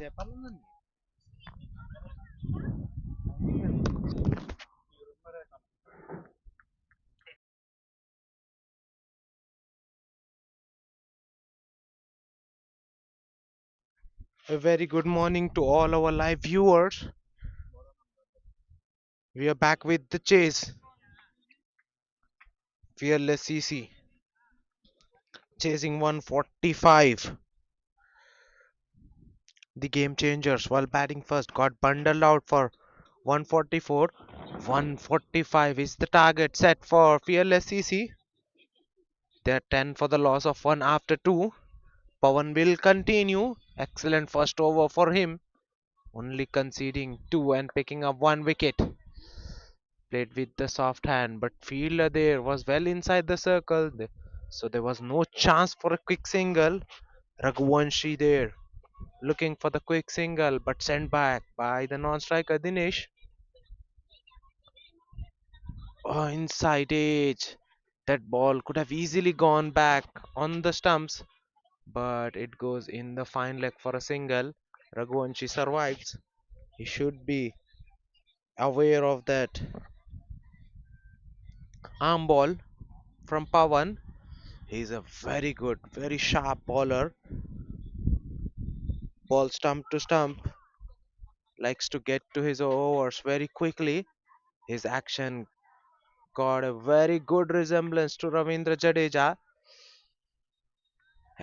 A very good morning to all our live viewers. We are back with the chase. Fearless CC chasing 145. The game changers while batting first got bundled out for 144. 145 is the target set for Fearless CC. They're 10 for the loss of 1 after 2. Pawan will continue. Excellent first over for him. Only conceding 2 and picking up 1 wicket. Played with the soft hand, but fielder there was well inside the circle, so there was no chance for a quick single. Raghuvanshi there looking for the quick single, but sent back by the non-striker Dinesh. Oh, inside edge. That ball could have easily gone back on the stumps, but it goes in the fine leg for a single. Raghuvanshi survives. He should be aware of that. Arm ball from Pawan. He's a very good, very sharp bowler. Ball stump to stump. Likes to get to his overs very quickly. His action got a very good resemblance to Ravindra Jadeja,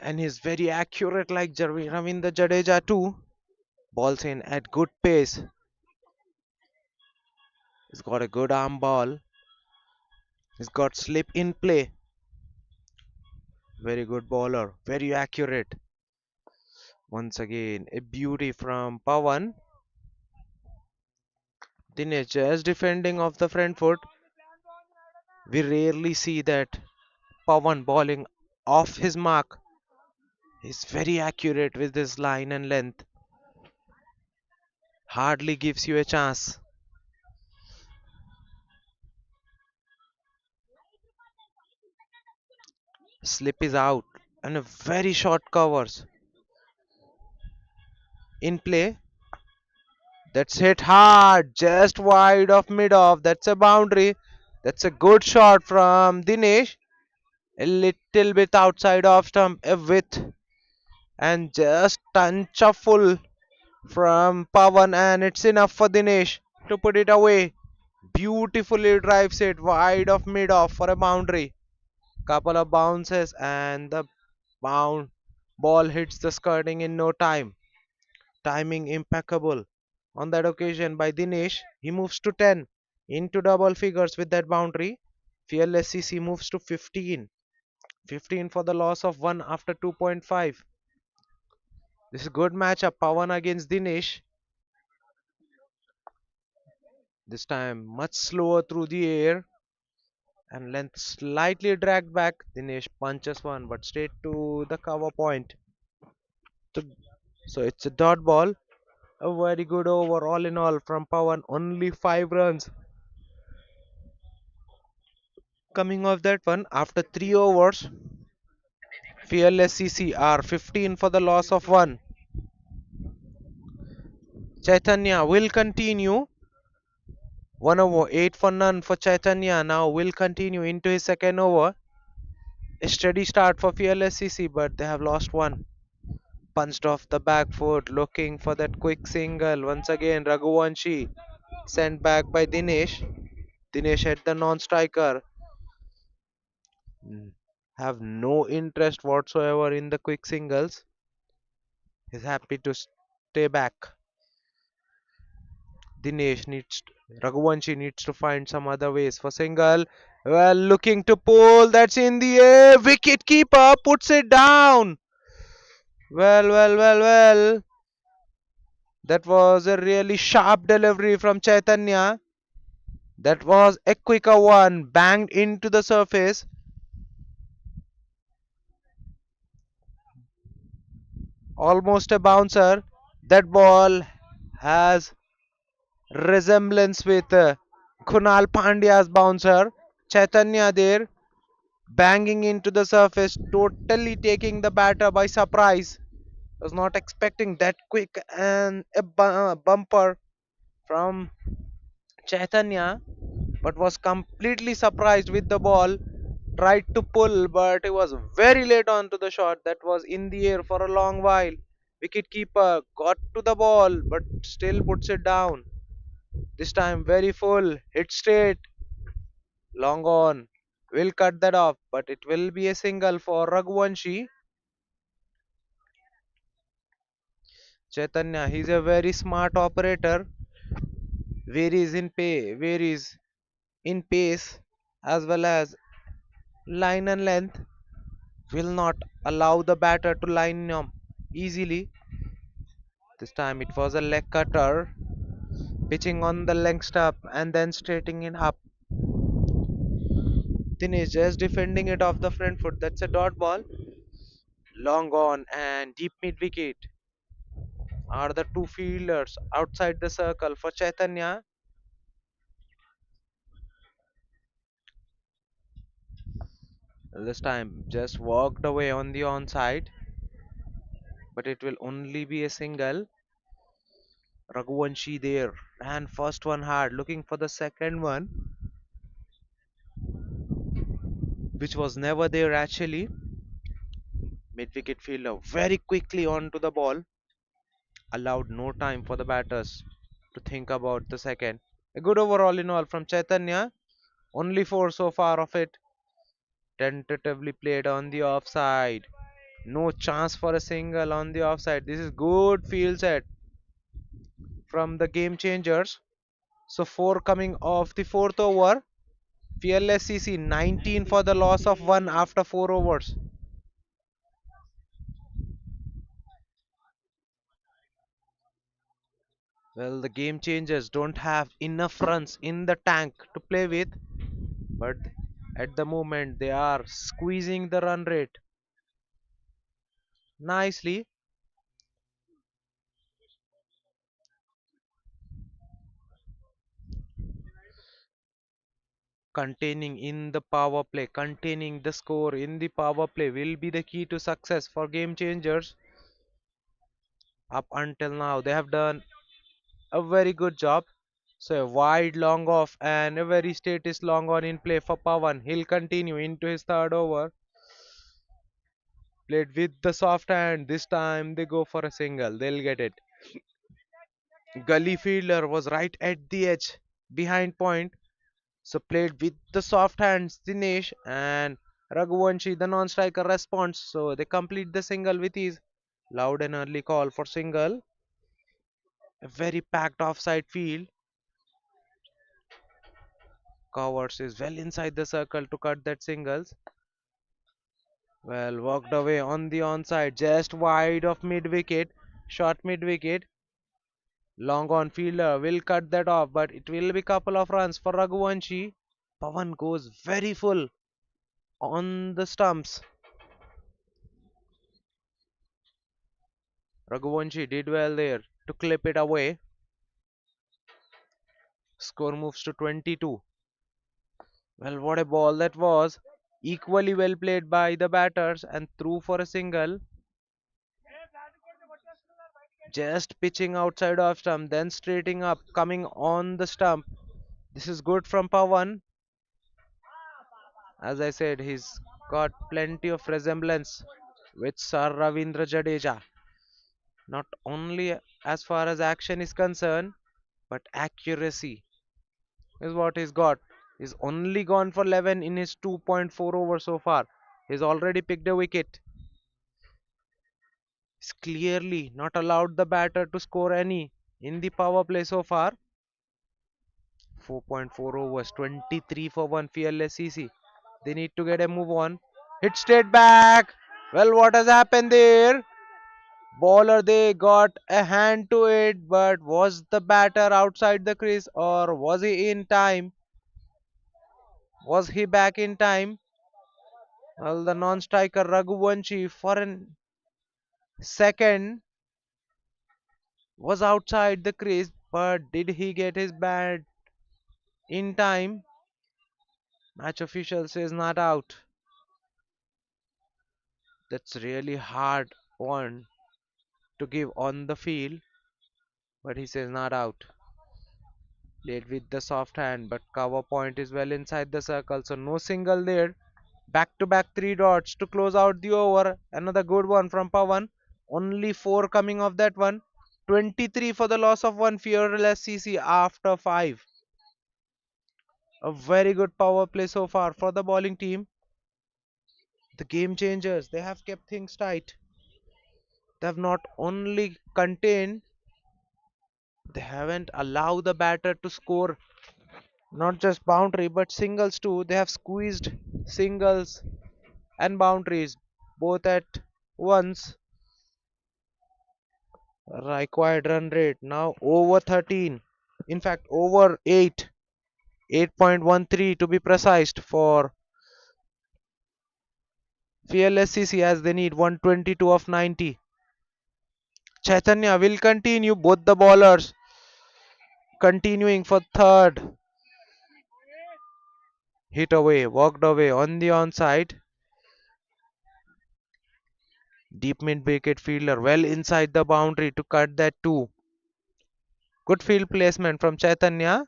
and he's very accurate like Ravindra Jadeja too. Balls in at good pace. He's got a good arm ball. He's got slip in play. Very good bowler. Very accurate. Once again, a beauty from Pawan. Dinesh just defending off the front foot. We rarely see that Pawan bowling off his mark. He's very accurate with his line and length. Hardly gives you a chance. Slip is out and a very short covers. In play. That's hit hard, just wide of mid off. That's a boundary. That's a good shot from Dinesh. A little bit outside off stump, a width, and just touch of full from Pawan, and it's enough for Dinesh to put it away. Beautifully drives it wide of mid off for a boundary. Couple of bounces and the bound ball hits the skirting in no time. Timing impeccable. On that occasion by Dinesh, he moves to 10 into double figures with that boundary. Fearless CC moves to 15. 15 for the loss of 1 after 2.5. This is a good matchup. Pawan against Dinesh. This time much slower through the air and length slightly dragged back. Dinesh punches one but straight to the cover point. So so it's a dot ball. A very good over all in all from Pawan. Only 5 runs. Coming off that one after 3 overs. Fearless CC are 15 for the loss of 1. Chaitanya will continue. 1 over 8 for none for Chaitanya. Now will continue into his second over. A steady start for Fearless CC, but they have lost 1. Punched off the back foot, looking for that quick single. Once again, Raghuvanshi sent back by Dinesh. Dinesh hit the non-striker. Have no interest whatsoever in the quick singles. He's happy to stay back. Dinesh needs Raghuvanshi needs to find some other ways for single. Well, looking to pull. That's in the air. Wicket keeper puts it down. Well. That was a really sharp delivery from Chaitanya. That was a quicker one. Banged into the surface. Almost a bouncer. That ball has resemblance with Kunal Pandya's bouncer. Chaitanya there banging into the surface, totally taking the batter by surprise. Was not expecting that quick and a bumper from Chaitanya, but was completely surprised with the ball. Tried to pull, but he was very late onto the shot that was in the air for a long while. Wicketkeeper got to the ball, but still puts it down. This time very full, hit straight, long on. Will cut that off, but it will be a single for Raghuvanshi. Chaitanya, he's a very smart operator, varies in pace as well as line and length. Will not allow the batter to line up easily. This time it was a leg cutter, pitching on the leg stump and then straightening it up. Dinesh just defending it off the front foot. That's a dot ball. Long on and deep mid wicket are the two fielders outside the circle for Chaitanya. This time just walked away on the onside, but it will only be a single. Raghuvanshi there ran first one hard, looking for the second one, which was never there actually. Mid wicket fielder very quickly onto the ball, allowed no time for the batters to think about the second. A good overall in all from Chaitanya, only four so far of it. Tentatively played on the offside. No chance for a single on the offside. This is good field set from the game changers. So four coming off the fourth over. Fearless CC 19 for the loss of one after four overs. Well, the game changers don't have enough runs in the tank to play with, but at the moment they are squeezing the run rate nicely, containing the score in the power play will be the key to success for game changers. Up until now, they have done a very good job. So a wide long off and a very status long on in play for Pawan. He'll continue into his third over. Played with the soft hand. This time they go for a single. They'll get it. Gully fielder was right at the edge behind point. So played with the soft hands, Dinesh and Raghuvanshi, the non-striker responds. So they complete the single with ease. Loud and early call for single. A very packed offside field. Covers is well inside the circle to cut that singles. Well, walked away on the onside, just wide of mid wicket. Short mid wicket. Long on fielder will cut that off, but it will be couple of runs for Raghuvanshi. Pawan goes very full on the stumps. Raghuvanshi did well there to clip it away. Score moves to 22. Well, what a ball that was. Equally well played by the batters and through for a single. Just pitching outside of stump, then straightening up, coming on the stump. This is good from Pawan. As I said, he's got plenty of resemblance with Sir Ravindra Jadeja. Not only as far as action is concerned, but accuracy is what he's got. He's only gone for 11 in his 2.4 overs so far. He's already picked a wicket. He's clearly not allowed the batter to score any in the power play so far. 4.4 overs, 23 for 1 fearless CC. They need to get a move on. Hit straight back. Well, what has happened there? Bowler, they got a hand to it, but was the batter outside the crease or was he in time? Was he back in time? Well, the non-striker Raghuvanshi for a second was outside the crease, but did he get his bat in time? Match official says not out. That's really hard one. to give on the field, but he says not out. Played with the soft hand, but cover point is well inside the circle, so no single there. Back to back three dots to close out the over. Another good one from Pawan. Only four coming off that one. 23 for the loss of one. Fearless CC after five. A very good power play so far for the bowling team. The game changers. They have kept things tight. They have not only contained, they haven't allowed the batter to score not just boundary but singles too. They have squeezed singles and boundaries both at once. Required run rate now over 13. In fact, over 8. 8.13 to be precise for Fearless CC as they need 122 of 90. Chaitanya will continue, both the bowlers continuing for third. Hit away, walked away on the onside. Deep mid wicket fielder well inside the boundary to cut that too. Good field placement from Chaitanya.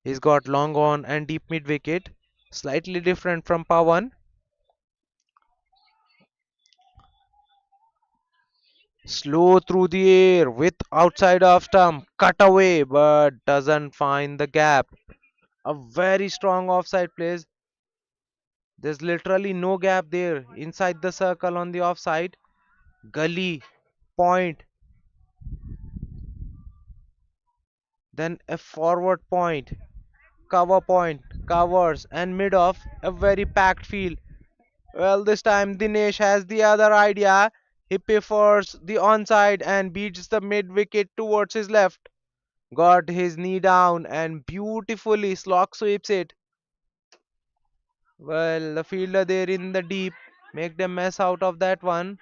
He's got long on and deep mid wicket. Slightly different from Pawan. Slow through the air with outside of stump. Cut away but doesn't find the gap. A very strong offside plays. There's literally no gap there inside the circle on the offside. Gully, point, then a forward point, cover point, covers, and mid off. A very packed field. Well, this time Dinesh has the other idea. He prefers the onside and beats the mid wicket towards his left. Got his knee down and beautifully slog sweeps it. Well, the fielder there in the deep make the mess out of that one.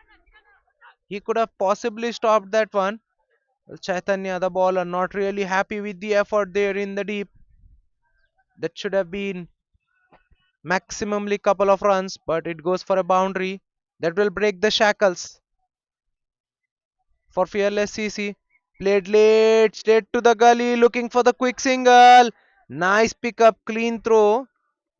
He could have possibly stopped that one. Well, Chaitanya, the bowler, not really happy with the effort there in the deep. That should have been maximally couple of runs, but it goes for a boundary that will break the shackles for Fearless CC. Played late, straight to the gully, looking for the quick single. Nice pickup, clean throw.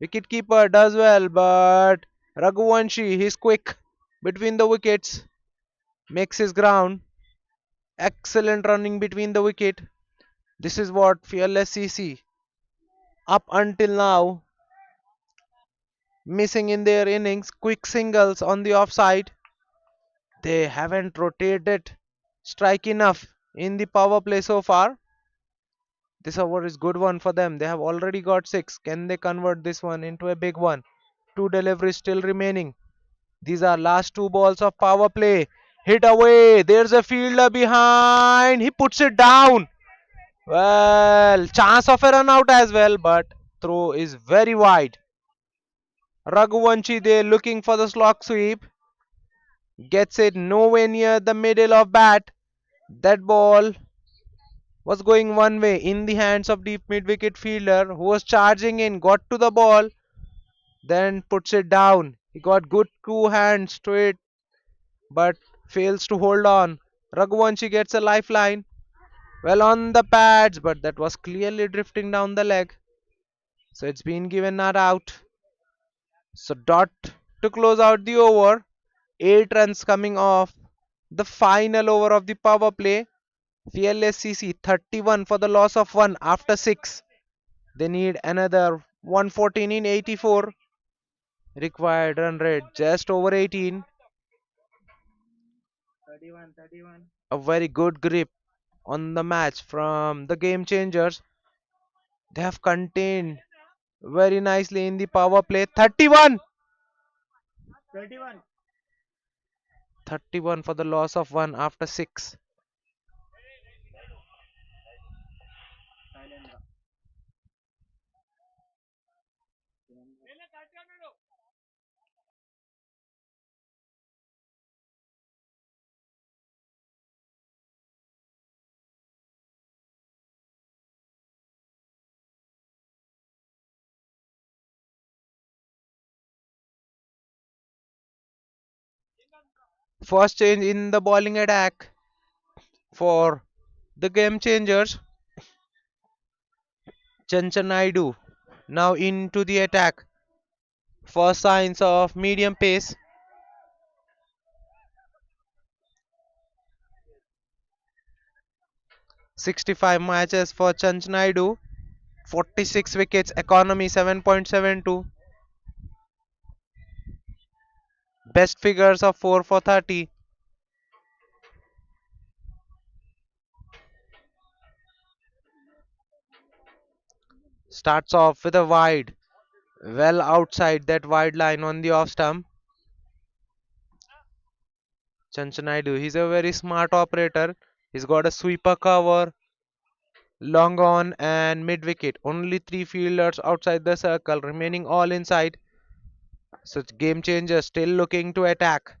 Wicketkeeper does well, but Raghuvanshi, he's quick between the wickets, makes his ground. Excellent running between the wicket. This is what Fearless CC up until now missing in their innings. Quick singles on the offside. They haven't rotated strike enough in the power play so far. This over is good one for them. They have already got six. Can they convert this one into a big one? Two deliveries still remaining. These are last two balls of power play. Hit away. There's a fielder behind. He puts it down. Well, chance of a run out as well, but throw is very wide. Raghuvanshi there looking for the slog sweep. Gets it nowhere near the middle of bat. That ball was going one way in the hands of deep mid wicket fielder who was charging in, got to the ball, then puts it down. He got good two hands to it, but fails to hold on. Raghuvanshi gets a lifeline. Well on the pads, but that was clearly drifting down the leg. So it's been given not out. So dot to close out the over. 8 runs coming off the final over of the power play. Fearless CC 31 for the loss of 1 after 6. They need another 114 in 84. Required run rate just over 18. A very good grip on the match from the game changers. They have contained very nicely in the power play. 31! 31 for the loss of 1 after 6. First change in the bowling attack for the game changers. Chanchanaidu now into the attack. First signs of medium pace. 65 matches for Chanchanaidu. 46 wickets, economy 7.72. Best figures of 4 for 30. Starts off with a wide, well outside that wide line on the off stump. Chanchanaidu, he's a very smart operator. He's got a sweeper cover, long on and mid wicket. Only three fielders outside the circle, remaining all inside. So game changer still looking to attack.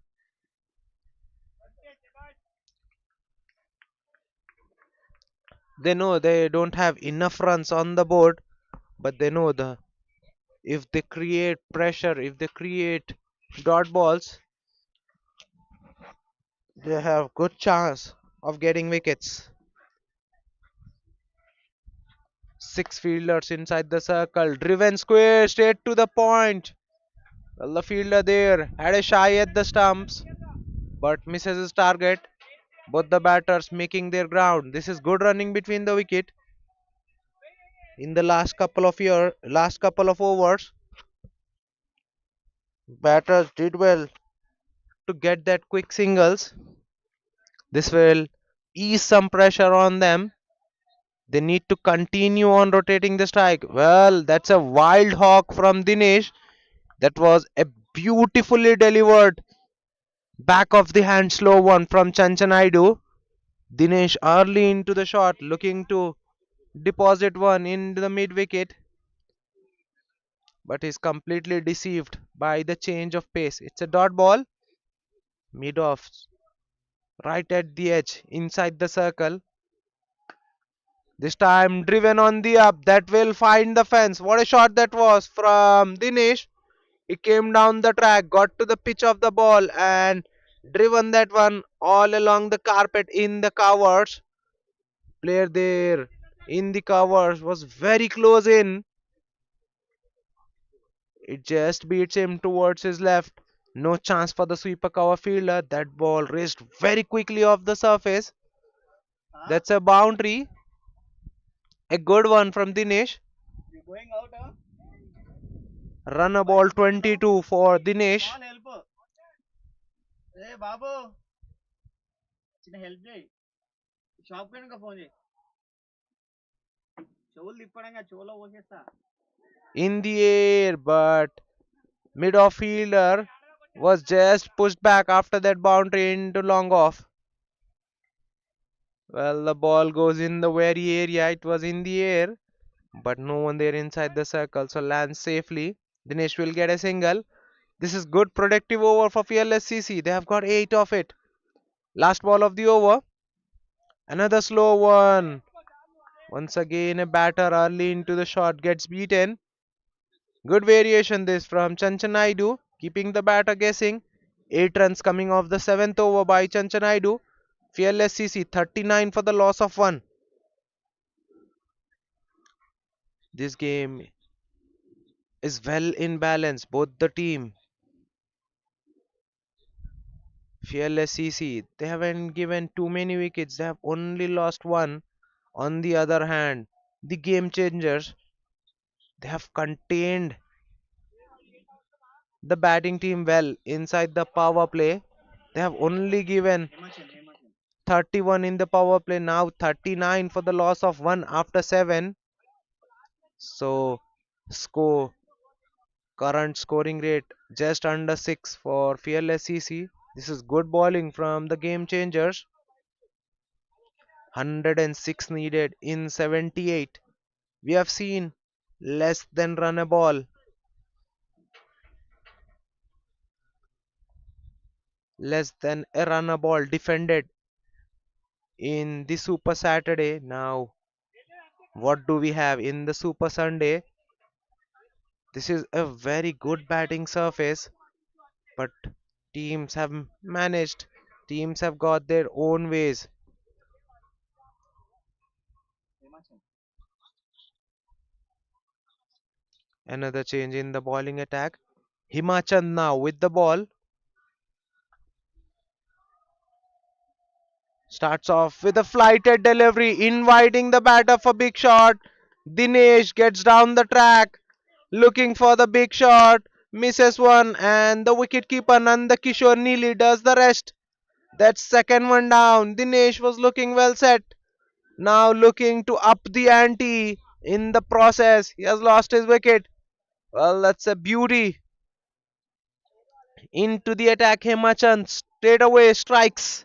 They know they don't have enough runs on the board, but they know the if they create pressure, if they create dot balls, they have good chance of getting wickets. Six fielders inside the circle, driven square straight to the point. Well, the fielder there had a shy at the stumps, but misses his target. Both the batters making their ground. This is good running between the wicket in the last couple of overs. Batters did well to get that quick singles. This will ease some pressure on them. They need to continue on rotating the strike. Well, that's a wild hawk from Dinesh. That was a beautifully delivered back of the hand slow one from Chanchanaidu. Dinesh early into the shot, looking to deposit one in the mid wicket, but is completely deceived by the change of pace. It's a dot ball, mid off, right at the edge, inside the circle. This time driven on the up, that will find the fence. What a shot that was from Dinesh. He came down the track, got to the pitch of the ball, and driven that one all along the carpet in the covers. Player there in the covers was very close in. It just beats him towards his left. No chance for the sweeper cover fielder. That ball raced very quickly off the surface. That's a boundary. A good one from Dinesh. Run a ball 22 for Dinesh. In the air, but mid off fielder was just pushed back after that boundary into long off. Well, the ball goes in the very area. It was in the air, but no one there inside the circle, so lands safely. Dinesh will get a single. This is good productive over for Fearless CC. They have got 8 of it. Last ball of the over. Another slow one. Once again, a batter early into the shot gets beaten. Good variation this from Chanchanaidu, keeping the batter guessing. 8 runs coming off the 7th over by Chanchanaidu. Fearless CC 39 for the loss of 1. This game is well in balance. Both the team, Fearless CC, they haven't given too many wickets. They have only lost one. On the other hand, the game changers, they have contained the batting team well inside the power play. They have only given 31 in the power play, now 39 for the loss of 1 after 7. So, score current scoring rate just under 6 for Fearless CC. This is good bowling from the game changers. 106 needed in 78. We have seen less than run a ball, less than a run a ball defended in the Super Saturday. Now, what do we have in the Super Sunday? This is a very good batting surface, but teams have managed Teams have got their own ways. Another change in the bowling attack. Himachal now with the ball. Starts off with a flighted delivery, inviting the batter for big shot. Dinesh gets down the track, looking for the big shot, misses one, and the wicketkeeper Nanda Kishore Neely does the rest. That's second one down. Dinesh was looking well set. Now looking to up the ante. In the process, he has lost his wicket. Well, that's a beauty. Into the attack, Hemachan straight away strikes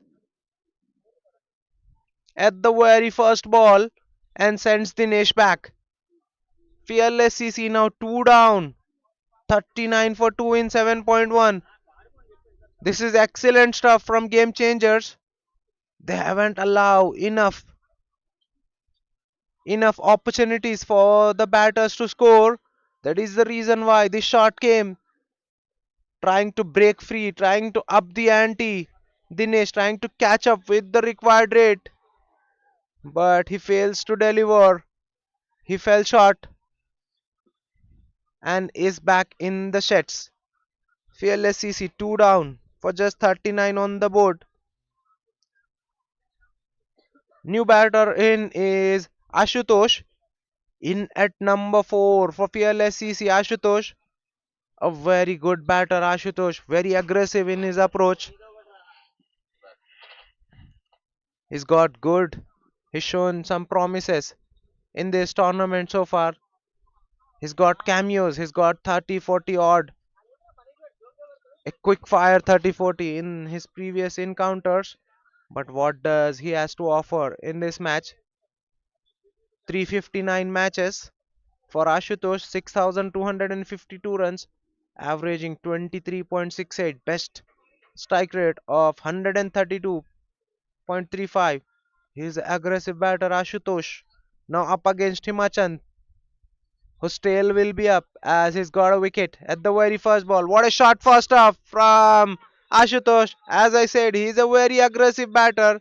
at the very first ball and sends Dinesh back. Fearless CC now 2 down. 39 for 2 in 7.1. This is excellent stuff from Game Changers. They haven't allowed enough opportunities for the batters to score. That is the reason why this shot came. Trying to break free, trying to up the ante. Dinesh trying to catch up with the required rate, but he fails to deliver. He fell short and is back in the sheds. Fearless CC 2 down for just 39 on the board. New batter in is Ashutosh in at number 4 for Fearless CC. Ashutosh, a very good batter. Ashutosh, very aggressive in his approach. He's got good. He's shown some promises in this tournament so far. He's got cameos. He's got 30, 40 odd. A quick fire 30, 40 in his previous encounters. But what does he has to offer in this match? 359 matches for Ashutosh, 6,252 runs, averaging 23.68, best strike rate of 132.35. He's aggressive batter Ashutosh. Now up against Himachand, whose tail will be up as he's got a wicket at the very first ball. What a shot first off from Ashutosh. As I said, he's a very aggressive batter.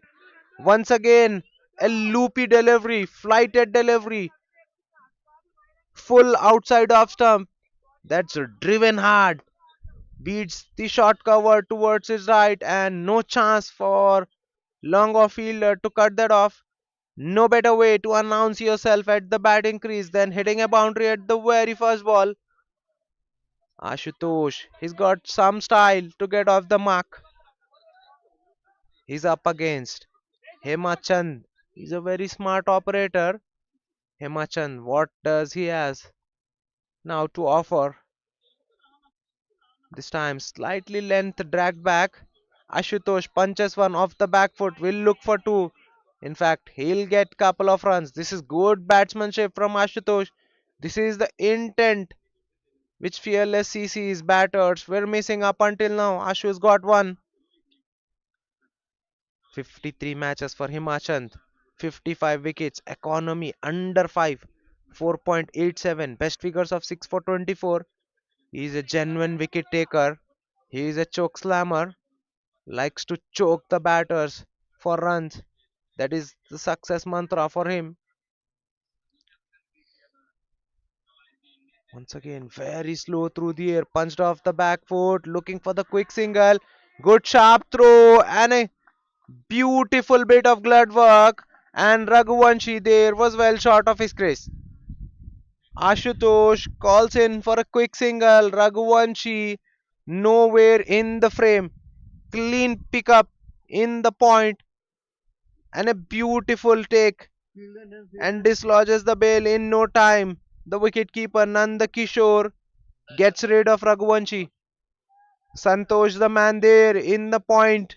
Once again, a loopy delivery, flighted delivery, full outside off stump. That's driven hard. Beats the short cover towards his right, and no chance for long off fielder to cut that off. No better way to announce yourself at the batting crease than hitting a boundary at the very first ball. Ashutosh, he's got some style to get off the mark. He's up against Hemachand. He's a very smart operator. Hemachand, what does he has now to offer? This time slightly length dragged back. Ashutosh punches one off the back foot. Will look for two. In fact, he'll get couple of runs. This is good batsmanship from Ashutosh. This is the intent which Fearless CC's batters were missing up until now. Ashu's got one. 53 matches for Himachand. 55 wickets. Economy under 5. 4.87. Best figures of 6 for 24. He is a genuine wicket taker. He is a choke slammer. Likes to choke the batters for runs. That is the success mantra for him. Once again, very slow through the air, punched off the back foot, looking for the quick single. Good sharp throw and a beautiful bit of glove work. And Raghuvanshi there was well short of his crease. Ashutosh calls in for a quick single. Raghuvanshi nowhere in the frame. Clean pickup in the point and a beautiful take and dislodges the bail in no time. The wicketkeeper Nanda Kishore gets rid of Raghuvanshi. Santosh, the man there in the point,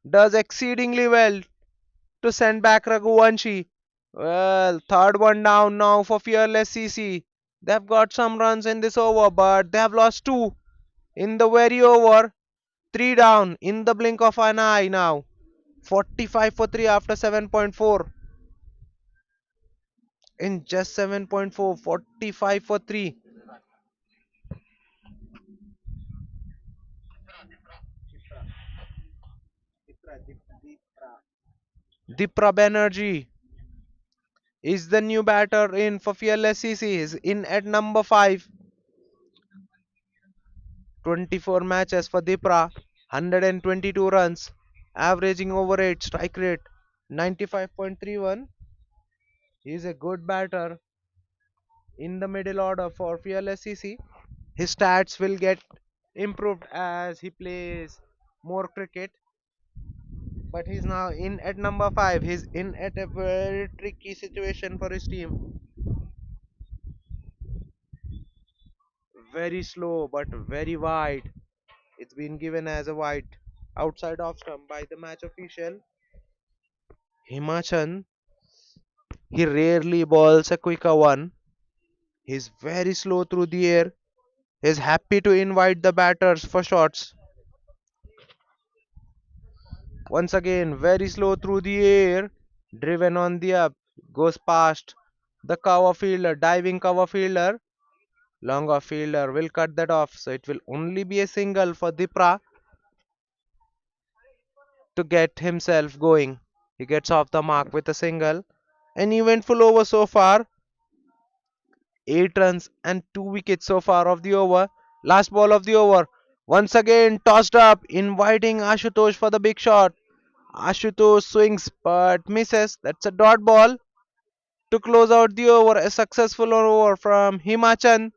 does exceedingly well to send back Raghuvanshi. Well, third one down now for Fearless CC. They've got some runs in this over, but they have lost two in the very over. Three down in the blink of an eye now. 45 for 3 after 7.4. In just 7.4, 45 for 3. Dipra Banerjee is the new batter in for Fearless CC. Is in at number 5. 24 matches for Dipra. 122 runs. Averaging over 8. Strike rate 95.31. He is a good batter in the middle order for Fearless CC. His stats will get improved as he plays more cricket. But he's now in at number 5. He's in at a very tricky situation for his team. Very slow but very wide. It's been given as a wide outside off stump by the match official. Himachan, he rarely bowls a quicker one. He's very slow through the air. He's happy to invite the batters for shots. Once again, very slow through the air. Driven on the up. Goes past the cover fielder, diving cover fielder. Longer fielder will cut that off. So it will only be a single for Dipra to get himself going. He gets off the mark with a single. An eventful over so far. 8 runs and 2 wickets so far of the over. Last ball of the over. Once again tossed up, inviting Ashutosh for the big shot. Ashutosh swings but misses. That's a dot ball to close out the over. A successful over from Himachan.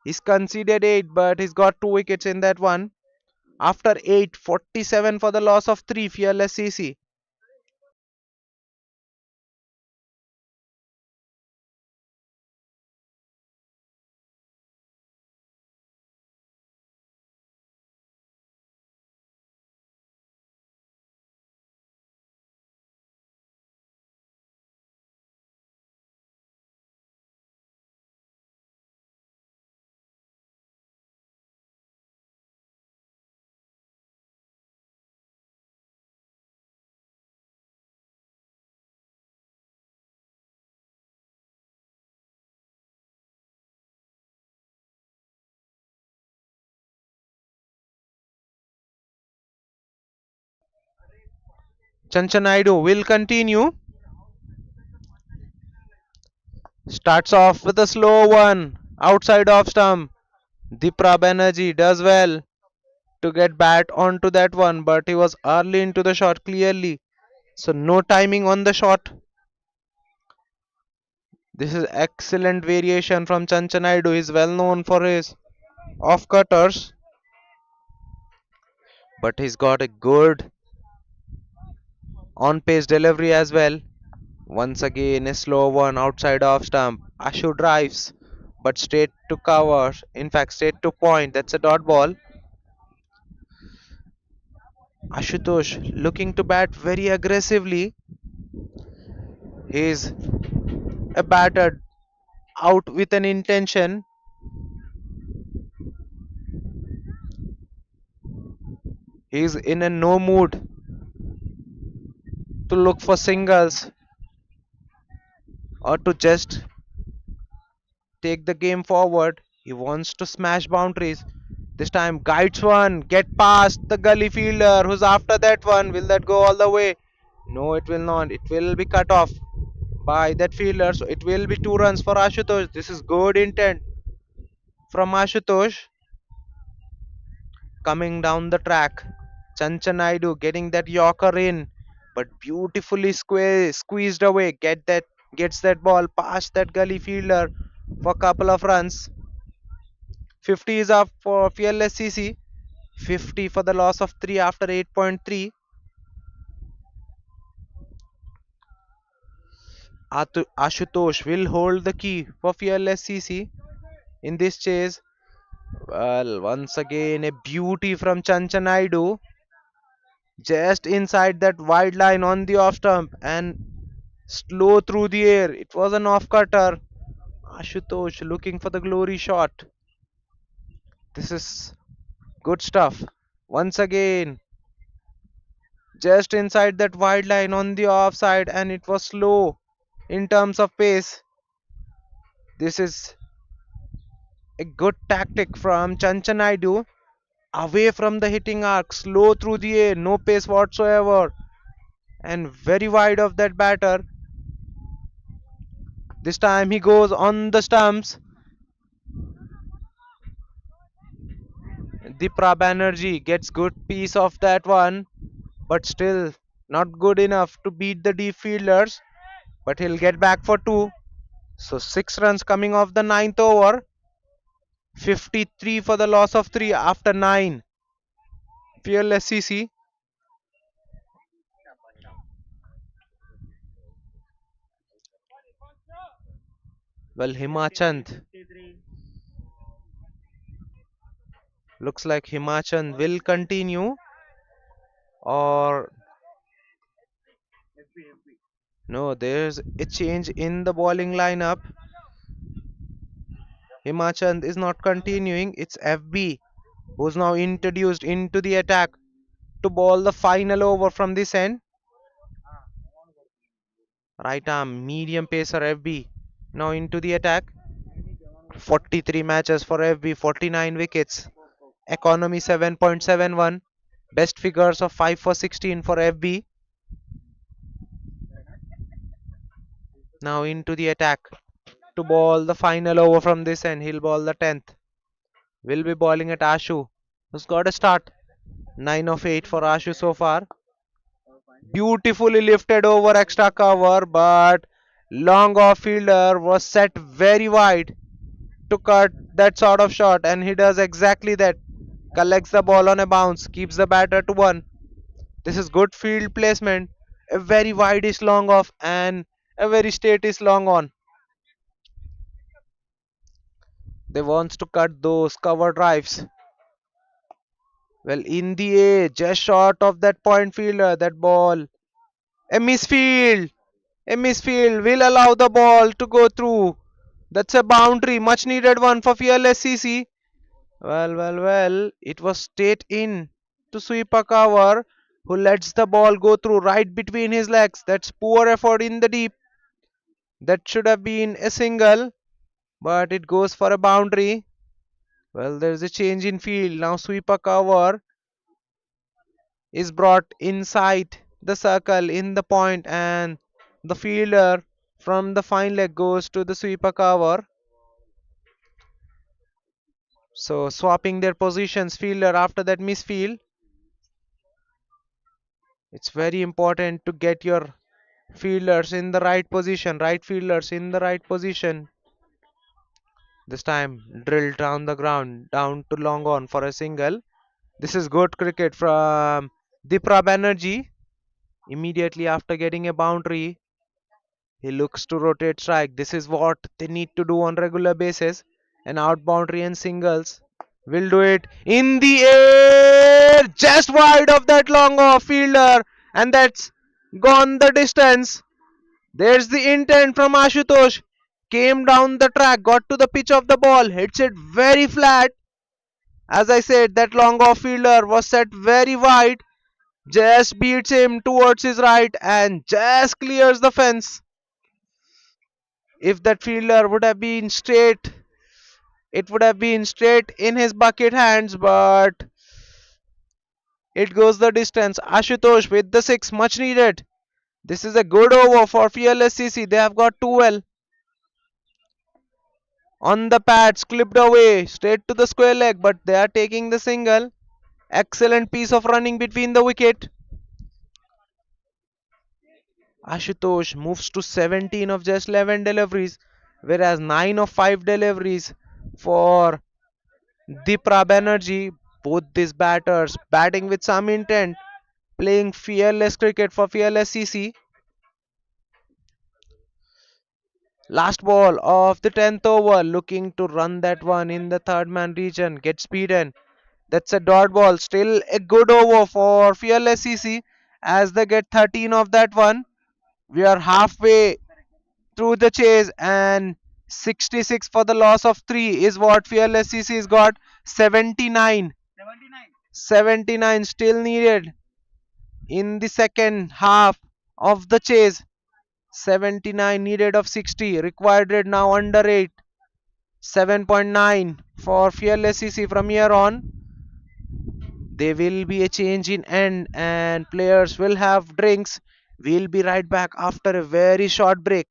He's conceded 8 but he's got 2 wickets in that one. After 8, 47 for the loss of 3 Fearless CC. Chanchanaidu will continue. Starts off with a slow one. Outside off stump. Dipra Banerjee does well to get bat onto that one, but he was early into the shot clearly. So no timing on the shot. This is excellent variation from Chanchanaidu. He's well known for his off cutters, but he's got a good on pace delivery as well. Once again, a slow one outside off stump. Ashu drives, but straight to cover. In fact, straight to point. That's a dot ball. Ashutosh looking to bat very aggressively. He's a batter out with an intention. He's in a no mood to look for singles or to just take the game forward. He wants to smash boundaries. This time guides one, get past the gully fielder who's after that one. Will that go all the way? No, it will not. It will be cut off by that fielder. So it will be 2 runs for Ashutosh. This is good intent from Ashutosh. Coming down the track. Chanchanaidu getting that Yorker in, but beautifully squeezed away. Gets that ball past that gully fielder for a couple of runs. 50 is up for Fearless CC. 50 for the loss of 3 after 8.3. Ashutosh will hold the key for Fearless CC in this chase. Well, once again, a beauty from Chanchanaidu. Just inside that wide line on the off stump and slow through the air. It was an off cutter. Ashutosh looking for the glory shot. This is good stuff. Once again, just inside that wide line on the offside, and it was slow in terms of pace. This is a good tactic from Chanchanaidu. away from the hitting arc, slow through the air, no pace whatsoever, and very wide of that batter. This time he goes on the stumps. Dipra Banerjee gets good piece of that one, but still not good enough to beat the deep fielders. But he'll get back for two. So 6 runs coming off the ninth over. 53 for the loss of three after nine. Fearless CC. Well, Himachand. Looks like Himachand will continue, or no, there's a change in the bowling lineup. Himachand is not continuing. It's FB who's now introduced into the attack to bowl the final over from this end. Right arm, medium pacer FB now into the attack. 43 matches for FB, 49 wickets. Economy 7.71. Best figures of 5 for 16 for FB. Now into the attack to bowl the final over from this end. He'll bowl the 10th. Will be bowling at Ashu, who's got a start. 9 of 8 for Ashu so far. Beautifully lifted over extra cover, but long off fielder was set very wide to cut that sort of shot, and he does exactly that. Collects the ball on a bounce, keeps the batter to one. This is good field placement. A very wide is long off, and a very straight is long on. They wants to cut those cover drives. Well, in the air, just short of that point fielder, that ball. A misfield. A misfield will allow the ball to go through. That's a boundary, much needed one for Fearless CC. Well, it was straight in to sweep a cover, who lets the ball go through right between his legs. That's poor effort in the deep. That should have been a single, but it goes for a boundary. Well, there's a change in field. Now sweep a cover is brought inside the circle in the point, and the fielder from the fine leg goes to the sweeper cover. So swapping their positions, fielder after that misfield. It's very important to get your fielders in the right position, right fielders in the right position. This time drilled down the ground, down to long on for a single. This is good cricket from Dipra Banerjee. Immediately after getting a boundary, he looks to rotate strike. This is what they need to do on regular basis. An out boundary and singles will do it in the air, just wide of that long off fielder, and that's gone the distance. There's the intent from Ashutosh. Came down the track, got to the pitch of the ball, hits it very flat. As I said, that long off fielder was set very wide, just beats him towards his right and just clears the fence. If that fielder would have been straight, it would have been straight in his bucket hands, but it goes the distance. Ashutosh with the 6, much needed. This is a good over for Fearless CC. They have got 12. On the pads, clipped away, straight to the square leg, but they are taking the single. Excellent piece of running between the wicket. Ashutosh moves to 17 of just 11 deliveries, whereas 9 of 5 deliveries for Dipra Banerjee. Both these batters batting with some intent, playing fearless cricket for Fearless CC. Last ball of the 10th over, looking to run that one in the third man region, gets beaten. That's a dot ball, still a good over for Fearless CC as they get 13 of that one. We are halfway through the chase, and 66 for the loss of 3 is what Fearless CC has got. 79. 79 still needed in the second half of the chase. 79 needed of 60, required rate now under 8. 7.9 for Fearless CC from here on. There will be a change in end and players will have drinks. We'll be right back after a very short break.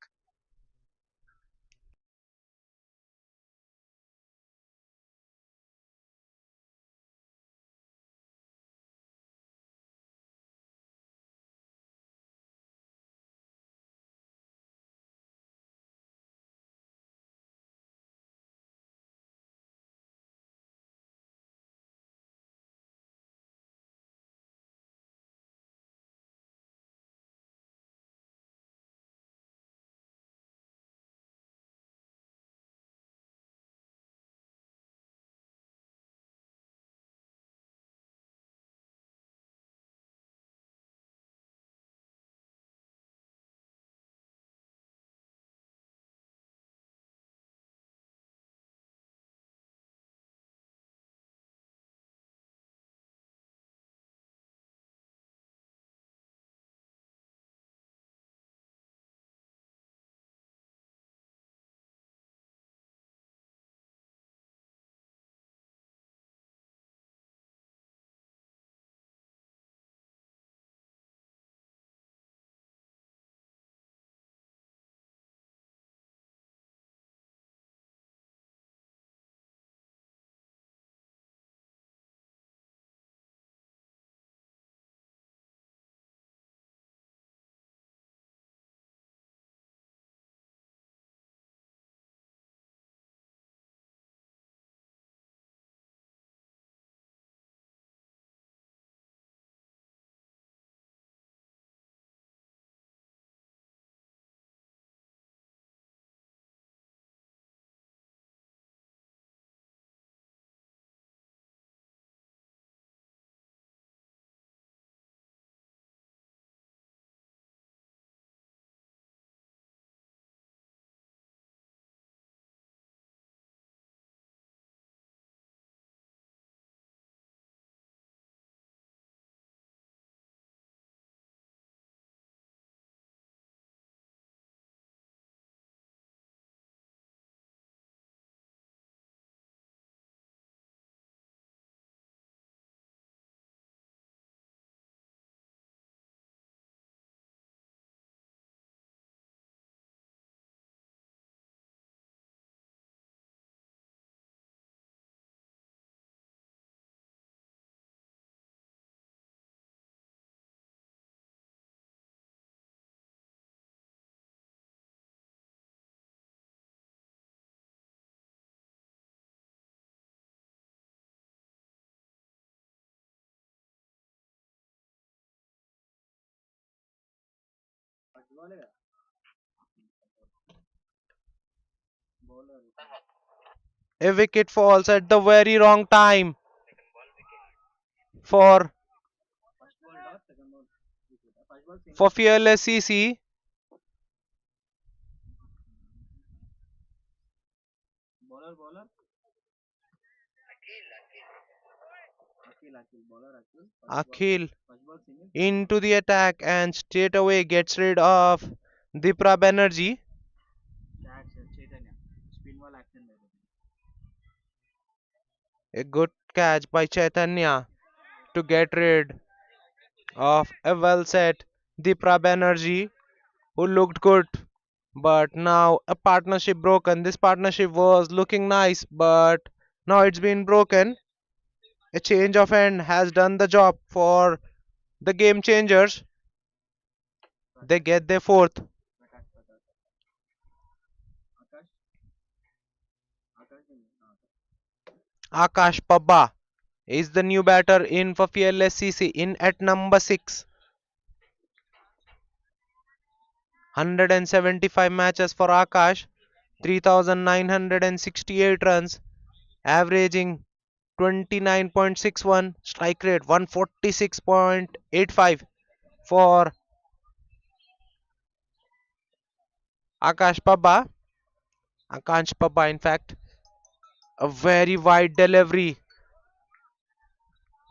A wicket falls at the very wrong time for Fearless CC. Akhil into the attack and straight away gets rid of Dipra Banerjee. A good catch by Chaitanya to get rid of a well set Dipra Banerjee who looked good. But now a partnership broken. This partnership was looking nice, but now it's been broken. A change of end has done the job for the game changers. They get their fourth. Akash Pabba is the new batter in for Fearless CC in at number 6. 175 matches for Akash, 3968 runs, averaging 29.61, strike rate 146.85 for Akash Pabba. Akash Pabba, in fact, a very wide delivery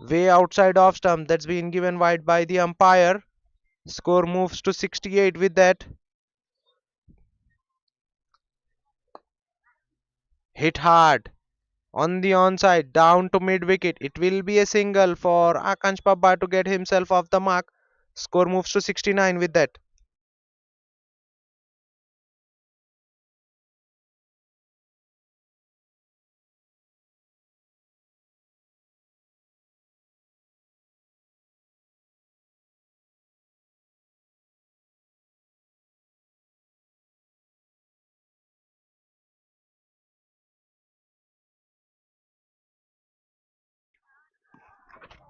way outside off stump that's been given wide by the umpire. Score moves to 68 with that. Hit hard On the onside, down to mid wicket. It will be a single for Akansh Pabba to get himself off the mark. Score moves to 69 with that.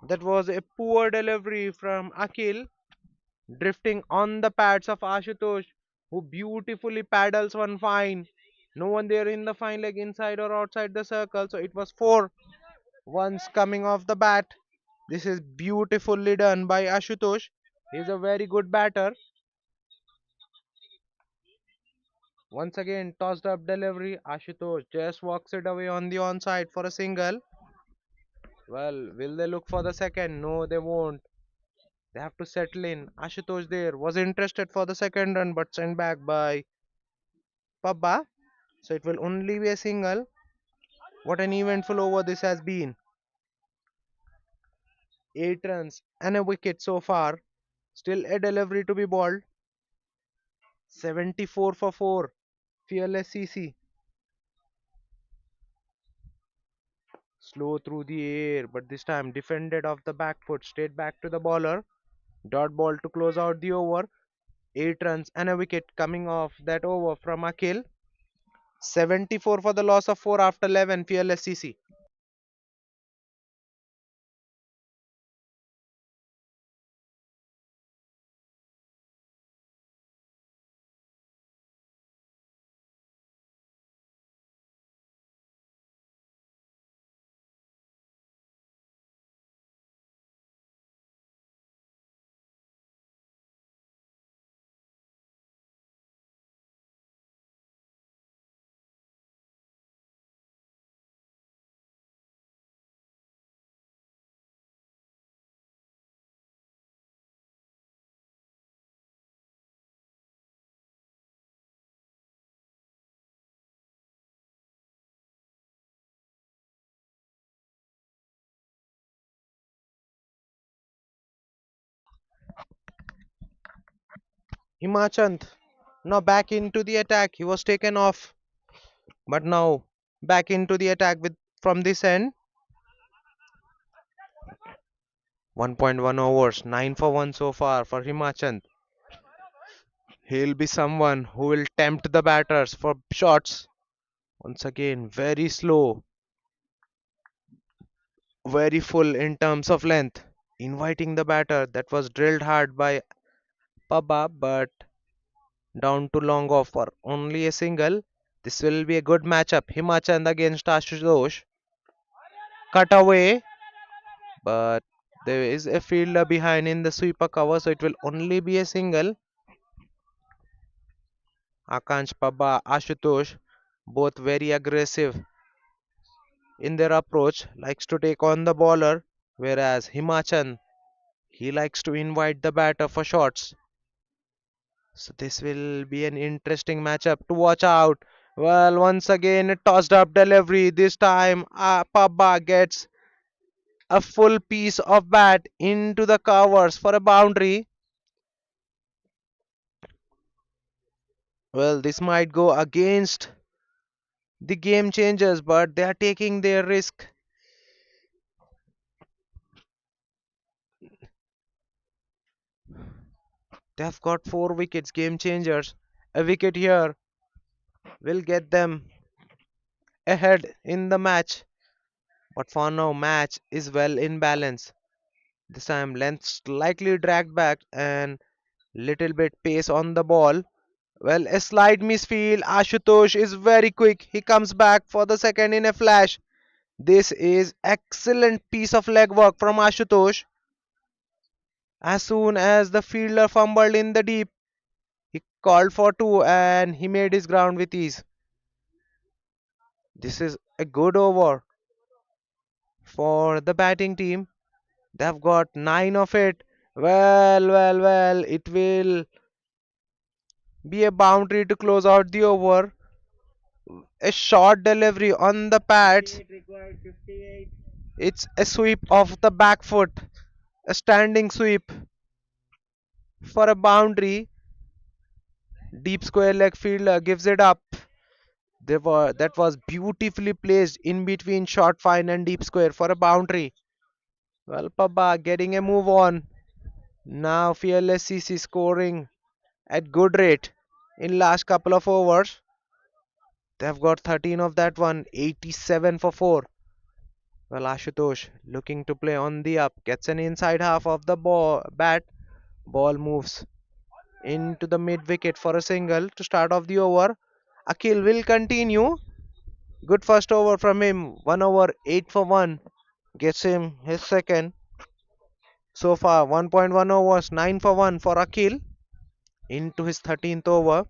That was a poor delivery from Akhil, drifting on the pads of Ashutosh, who beautifully paddles one fine. No one there in the fine leg inside or outside the circle, so it was four. Once coming off the bat. This is beautifully done by Ashutosh. He's a very good batter. Once again, tossed up delivery. Ashutosh just walks it away on the onside for a single. Well, will they look for the second? No, they won't. They have to settle in. Ashutosh there was interested for the second run but sent back by Pabba. So it will only be a single. What an eventful over this has been. 8 runs and a wicket so far. Still a delivery to be bowled. 74 for 4. Fearless CC. Slow through the air, but this time defended off the back foot, straight back to the bowler. Dot ball to close out the over. 8 runs and a wicket coming off that over from Akhil. 74 for the loss of 4 after 11. Fearless CC. Himachand now back into the attack. He was taken off, but now back into the attack with from this end. 1.1 overs, 9 for 1 so far for Himachand. He'll be someone who will tempt the batters for shots. Once again, very slow, very full in terms of length, inviting the batter. That was drilled hard by Pabba, but down to long off for only a single. This will be a good matchup. Himachand against Ashutosh. Cut away, but there is a fielder behind in the sweeper cover, so it will only be a single. Akansh Pabba, Ashutosh, both very aggressive in their approach, likes to take on the bowler, whereas Himachand, he likes to invite the batter for shots. So this will be an interesting matchup to watch out. Well, once again, a tossed up delivery. This time, Pabba gets a full piece of bat into the covers for a boundary. Well, this might go against the game changers, but they are taking their risk. They've got 4 wickets, game changers. A wicket here will get them ahead in the match. But for now, match is well in balance. This time, length slightly dragged back and little bit pace on the ball. Well, a slight misfield. Ashutosh is very quick. He comes back for the second in a flash. This is excellent piece of leg work from Ashutosh. As soon as the fielder fumbled in the deep, he called for two and he made his ground with ease. This is a good over for the batting team. They've got 9 of it. Well, it will be a boundary to close out the over. A short delivery on the pads. It's a sweep of the back foot. A standing sweep for a boundary. Deep square leg fielder gives it up. That was beautifully placed in between short fine and deep square for a boundary. Well, Papa getting a move on. Now Fearless CC scoring at good rate in last couple of overs. They've got 13 of that one, 87 for 4. Well, Ashutosh looking to play on the up, gets an inside half of the bat. Ball moves into the mid wicket for a single to start off the over. Akhil will continue. Good first over from him. 1 over 8 for 1. Gets him his second. So far 1.1 overs, 9 for 1 for Akhil. Into his 13th over.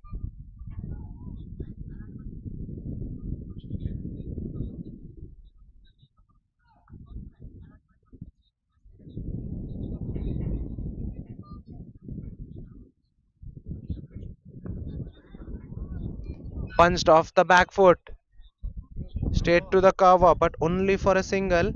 Punched off the back foot. Straight to the cover, but only for a single.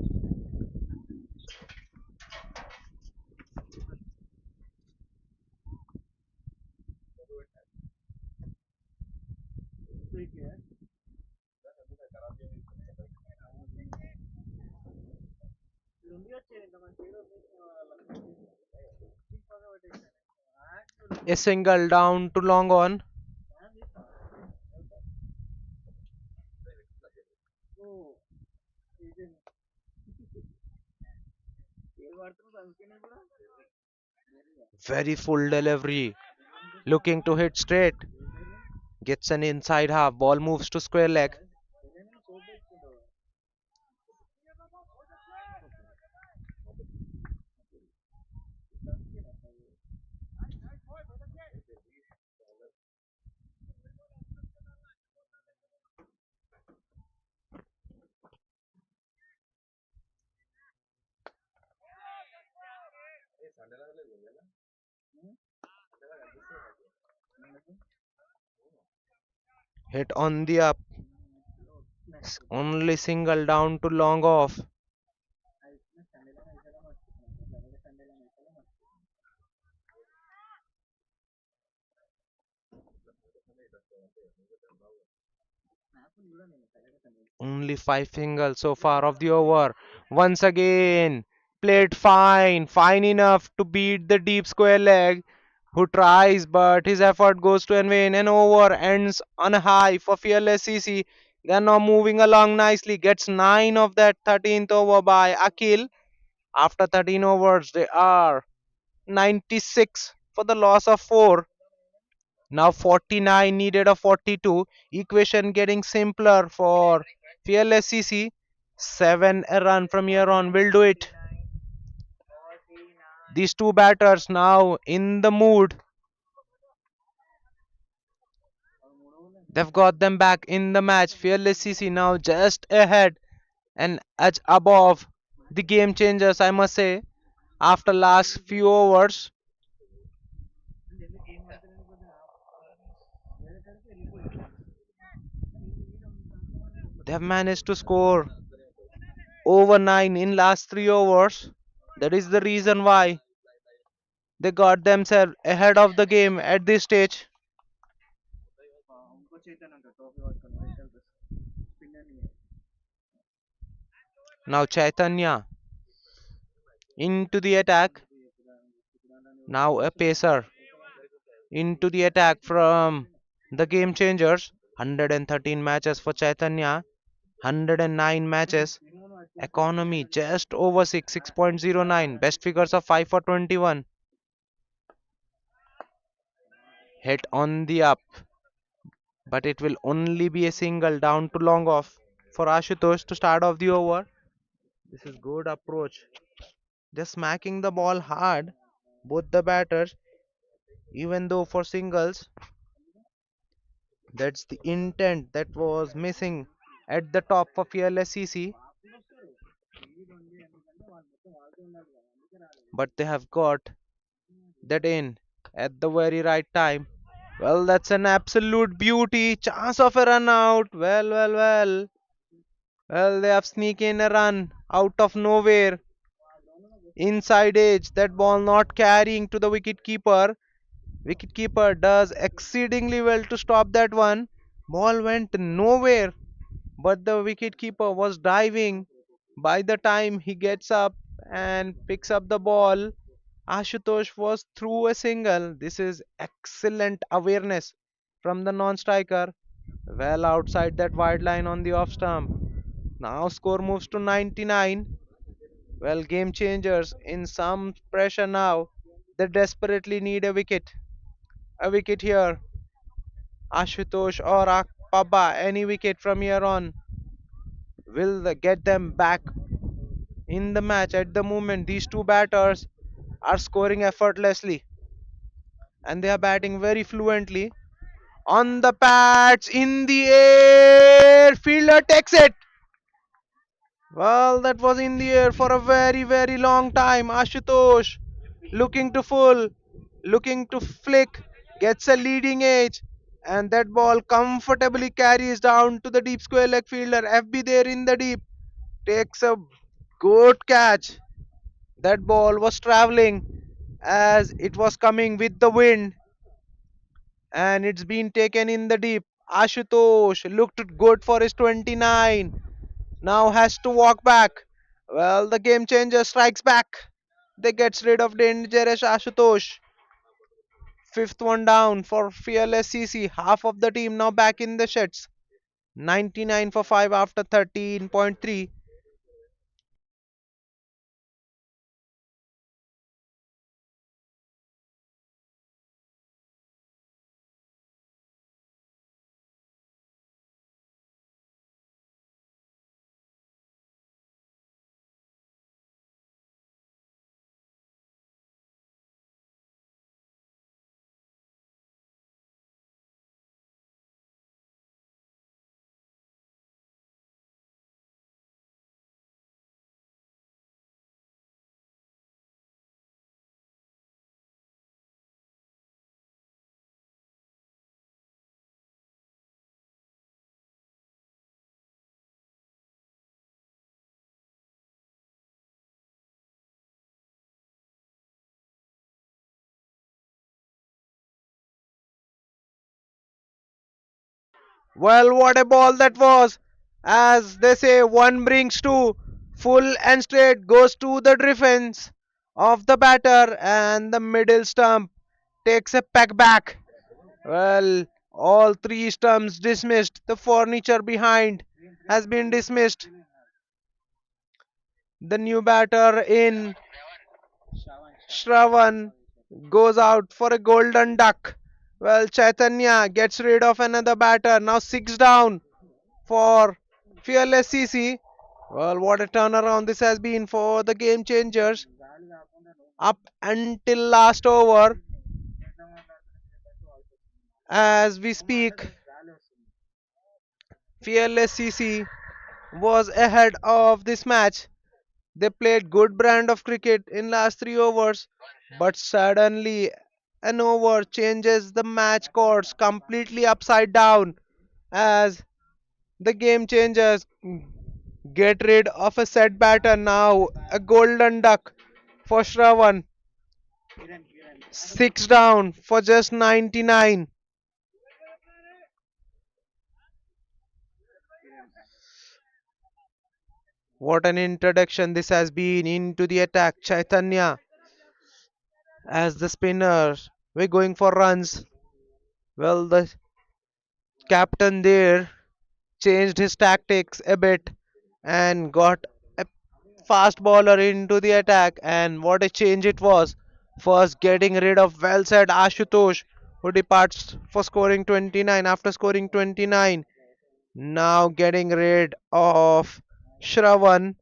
A single down to long on. Very full delivery. Looking to hit straight. Gets an inside half. Ball moves to square leg. Hit on the up. Only single down to long off. Only 5 singles so far of the over. Once again, played fine, fine enough to beat the deep square leg, who tries, but his effort goes to in vain. And over ends on a high for Fearless CC. They're now moving along nicely. Gets 9 of that 13th over by Akil. After 13 overs, they are 96 for the loss of 4. Now 49 needed a 42. Equation getting simpler for Fearless CC. 7 a run from here on will do it. These two batters now in the mood. They've got them back in the match. Fearless CC now just ahead and edge above the game changers, I must say. After last few overs, they've managed to score over 9 in last 3 overs. That is the reason why they got themselves ahead of the game at this stage. Now Chaitanya into the attack. Now a pacer into the attack from the game changers. 113 matches for Chaitanya, 109 matches. Economy just over 6, 6.09. Best figures of 5 for 21. Hit on the up, but it will only be a single down to long off for Ashutosh to start off the over. This is good approach. Just smacking the ball hard, both the batters, even though for singles, that's the intent that was missing at the top for Fearless CC. But they have got that in at the very right time. Well, that's an absolute beauty. Chance of a run out. Well, they have sneak in a run out of nowhere. Inside edge. That ball not carrying to the wicket keeper. Wicket keeper does exceedingly well to stop that one. Ball went nowhere, but the wicket keeper was diving. By the time he gets up and picks up the ball, Ashutosh was through a single. This is excellent awareness from the non-striker. Well outside that wide line on the off stump. Now score moves to 99. Well, game changers in some pressure now. They desperately need a wicket. A wicket here. Ashutosh or Akpaba, any wicket from here on will get them back in the match. At the moment, these two batters are scoring effortlessly and they are batting very fluently. On the pads, in the air, fielder takes it. Well, that was in the air for a very long time. Ashutosh looking to full, looking to flick, gets a leading edge, and that ball comfortably carries down to the deep square leg fielder. FB there in the deep takes a good catch. That ball was traveling as it was coming with the wind, and it's been taken in the deep. Ashutosh looked good for his 29. Now has to walk back. Well, the game changer strikes back. They gets rid of dangerous Ashutosh. Fifth one down for fearless CC. Half of the team now back in the sheds. 99 for 5 after 13.3. Well, what a ball that was! As they say, one brings two. Full and straight goes to the defense of the batter, and the middle stump takes a peck back. Well, all three stumps dismissed. The furniture behind has been dismissed. The new batter in Shravan goes out for a golden duck. Well, Chaitanya gets rid of another batter. Now six down for Fearless CC. Well, what a turnaround this has been for the game changers. Up until last over, as we speak, Fearless CC was ahead of this match. They played good brand of cricket in last 3 overs, but suddenly an over changes the match course completely upside down as the game changers get rid of a set batter now. A golden duck for Shravan. Six down for just 99. What an introduction this has been into the attack. Chaitanya as the spinners. We're going for runs. Well, the captain there changed his tactics a bit and got a fast bowler into the attack. And what a change it was. First, getting rid of well said Ashutosh, who departs for scoring 29 after scoring 29. Now, getting rid of Shravan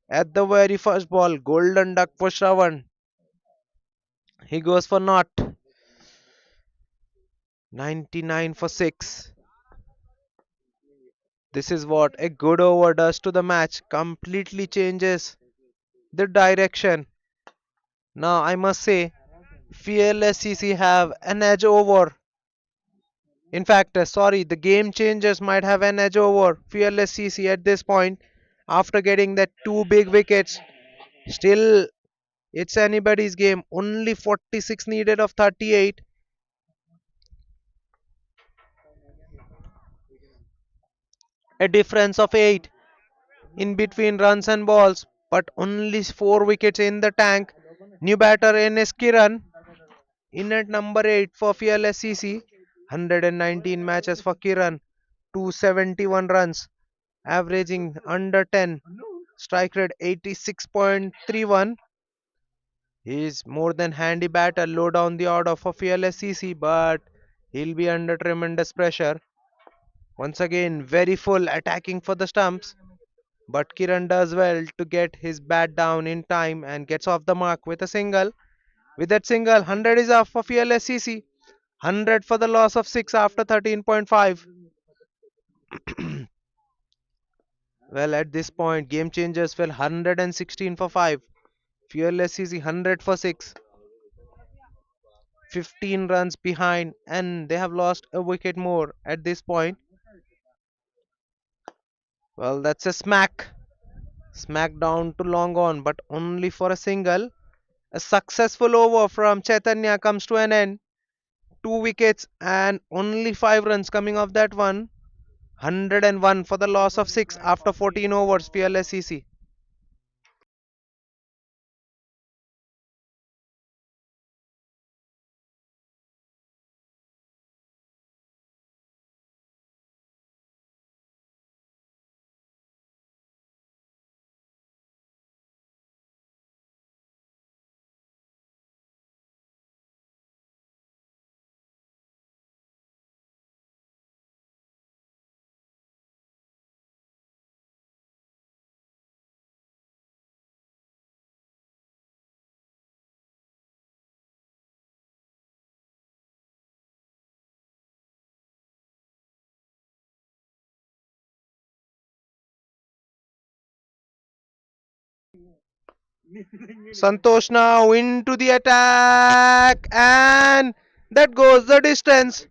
at the very first ball. Golden duck for Shravan. He goes for not. 99 for 6. This is what a good over does to the match. Completely changes the direction. Now, I must say, Fearless CC have an edge over In fact, sorry, the game changers might have an edge over Fearless CC at this point after getting that two big wickets. Still, it's anybody's game. Only 46 needed of 38. A difference of 8 in between runs and balls, but only 4 wickets in the tank. New batter NS Kiran in at number 8 for Fearless CC. 119 matches for Kiran, 271 runs, averaging under 10, strike rate 86.31. He is more than handy batter, low down the order for Fearless CC, but he'll be under tremendous pressure. Once again, very full attacking for the stumps, but Kiran does well to get his bat down in time and gets off the mark with a single. With that single, 100 is off for Fearless CC. 100 for the loss of 6 after 13.5. Well, at this point, game changers fell 116 for 5. Fearless CC 100 for 6. 15 runs behind, and they have lost a wicket more at this point. Well, that's a smack. Smack down to long on, but only for a single. A successful over from Chaitanya comes to an end. Two wickets and only 5 runs coming off that one. 101 for the loss of 6 after 14 overs, Fearless CC. Santosh now into the attack, and that goes the distance.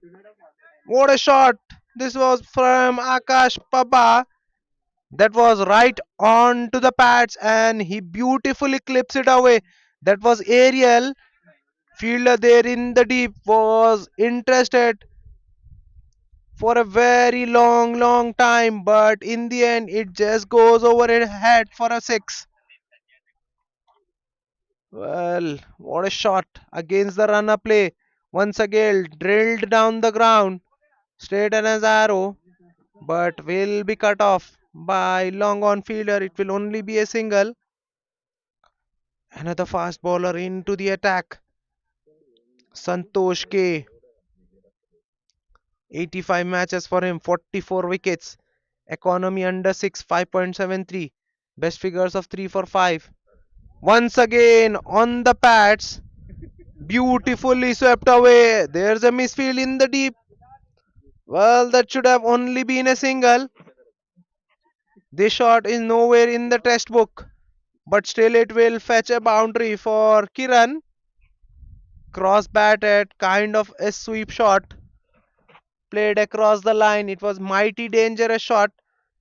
What a shot! This was from Akash Papa. That was right on to the pads, and he beautifully clips it away. That was aerial. Fielder there in the deep was interested for a very long time, but in the end, it just goes over his head for a six. Well, what a shot against the runner play. Once again, drilled down the ground, straight as an arrow, but will be cut off by long on fielder. It will only be a single. Another fast bowler into the attack. Santosh K. 85 matches for him, 44 wickets. Economy under 6, 5.73. Best figures of 3 for 5. Once again on the pads. Beautifully swept away. There's a misfield in the deep. Well, that should have only been a single. This shot is nowhere in the test book, but still it will fetch a boundary for Kiran. Cross batted, kind of a sweep shot played across the line. It was mighty dangerous shot.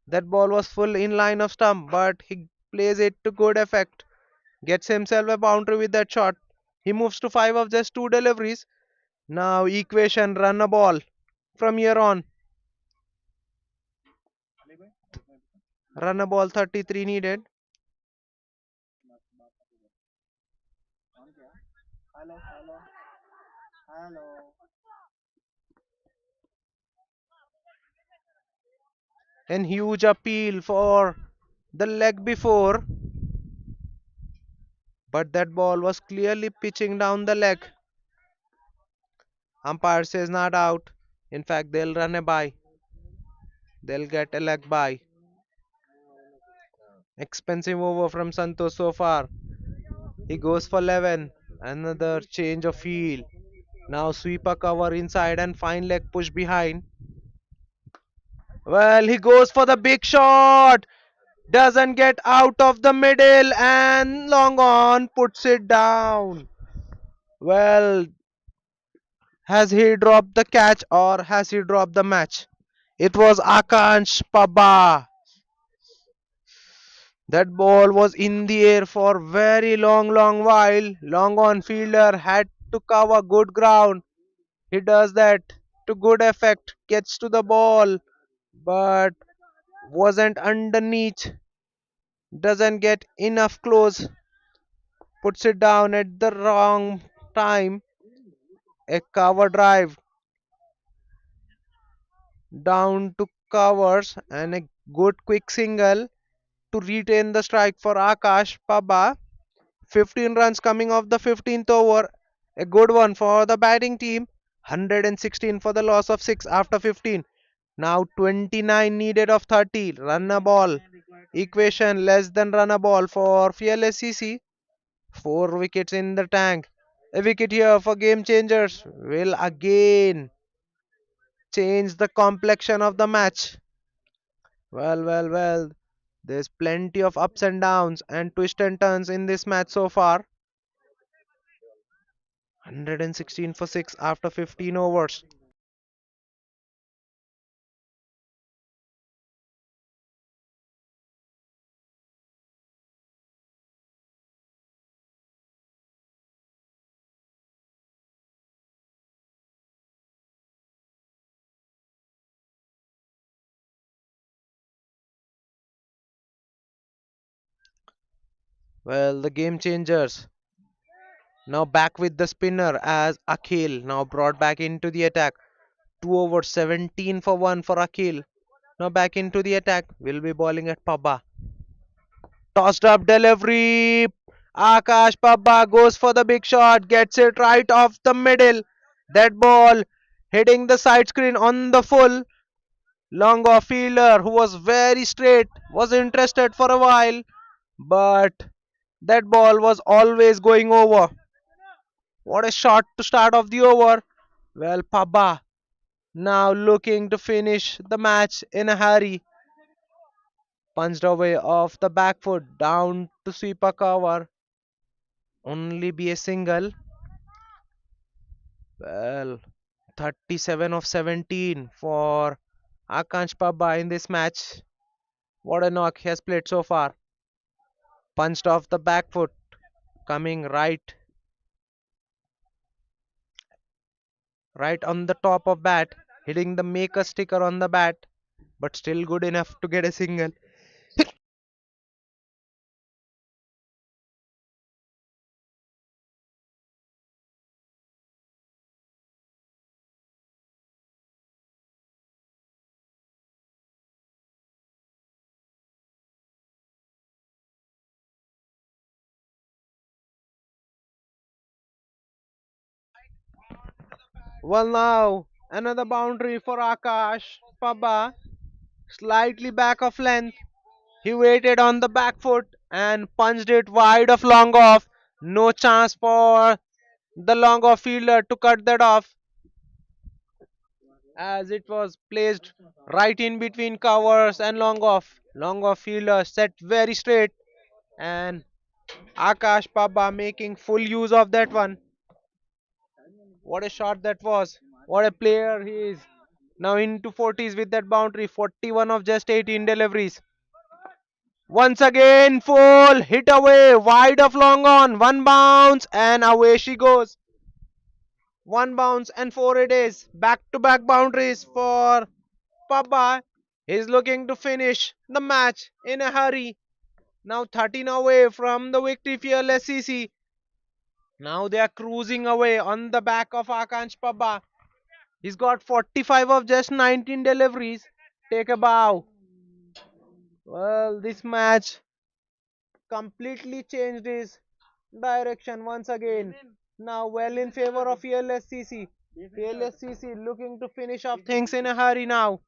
That ball was full in line of stump, but he plays it to good effect. Gets himself a boundary with that shot. He moves to 5 of just 2 deliveries. Now equation run a ball from here on. Run a ball 33 needed. And huge appeal for the leg before, but that ball was clearly pitching down the leg. Umpire says not out. In fact, they'll run a bye. They'll get a leg bye. Expensive over from Santos so far. He goes for 11. Another change of field. Now sweeper cover inside and fine leg push behind. Well, he goes for the big shot. Doesn't get out of the middle and long on puts it down. Well, Has he dropped the catch or has he dropped the match? It was Akansh Pabba. That ball was in the air for very long while. Long on fielder had to cover good ground. He does that to good effect. Gets to the ball, but wasn't underneath. Doesn't get enough close. Puts it down at the wrong time. A cover drive down to covers and a good quick single to retain the strike for Akash Pabba. 15 runs coming off the 15th over. A good one for the batting team. 116 for the loss of 6 after 15. Now 29 needed of 30. Run a ball. Equation less than run a ball for FLSCC. 4 wickets in the tank. A wicket here for game changers will again change the complexion of the match. Well. There's plenty of ups and downs and twists and turns in this match so far. 116 for 6 after 15 overs. Well, the game changers now back with the spinner as Akhil now brought back into the attack. 2 overs 17 for 1 for Akhil. Now back into the attack. Will be bowling at Pabba. Tossed up delivery. Akash Pabba goes for the big shot. Gets it right off the middle. That ball hitting the side screen on the full. Long off fielder who was very straight was interested for a while. But that ball was always going over. What a shot to start off the over. Well, Pabba now looking to finish the match in a hurry. Punched away off the back foot down to sweep a cover. Only be a single. Well, 37 of 17 for Akansh Pabba in this match. What a knock he has played so far. Punched off the back foot, coming right on the top of bat, hitting the maker sticker on the bat, but still good enough to get a single. Well, now another boundary for Akash Pabba, slightly back of length. He waited on the back foot and punched it wide of long off. No chance for the long off fielder to cut that off as it was placed right in between covers and long off. Long off fielder set very straight and Akash Pabba making full use of that one. What a shot that was. What a player he is. Now into 40s with that boundary. 41 of just 18 deliveries. Once again, full hit away, wide of long on. One bounce and away she goes. One bounce and four it is. Back to back boundaries for Pabba. He's looking to finish the match in a hurry. Now 13 away from the victory fearless CC. Now they are cruising away on the back of Akansh Pabba. He's got 45 of just 19 deliveries. Take a bow. Well, this match completely changed his direction once again. Now well in favor of FLSCC. FLSCC looking to finish off things in a hurry now.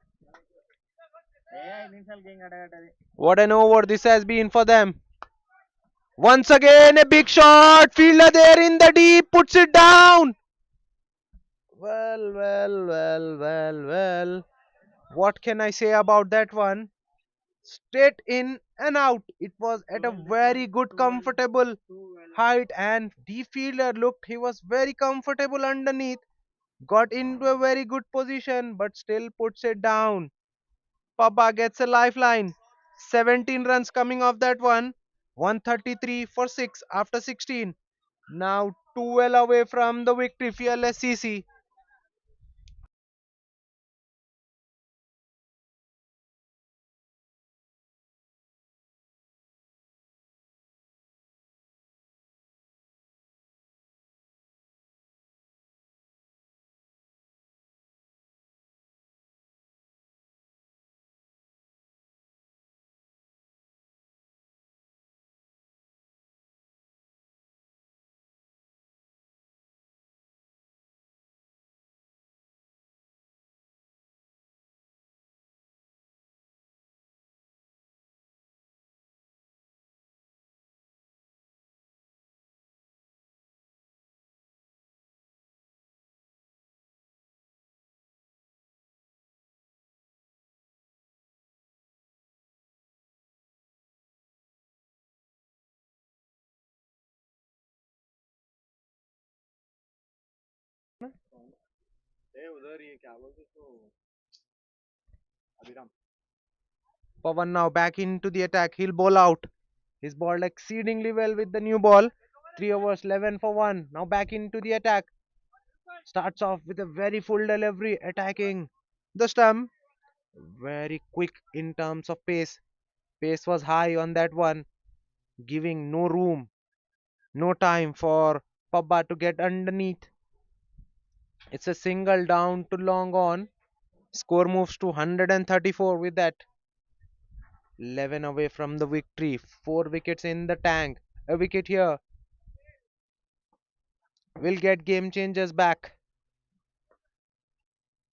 What an over this has been for them. Once again a big shot. Fielder there in the deep puts it down. Well. What can I say about that one? Straight in and out. It was at a very good, comfortable height, and the fielder looked he was very comfortable underneath. Got into a very good position but still puts it down. Papa gets a lifeline. 17 runs coming off that one. 133 for 6 after 16. Now 12 away from the victory. Fearless CC. Pawan now back into the attack. He'll bowl out. He's bowled exceedingly well with the new ball. 3 overs, 11 for 1. Now back into the attack. Starts off with a very full delivery, attacking the stump. Very quick in terms of pace. Pace was high on that one, giving no room, no time for Pabba to get underneath. It's a single down to long on. Score moves to 134 with that. 11 away from the victory. 4 wickets in the tank. A wicket here will get game changers back.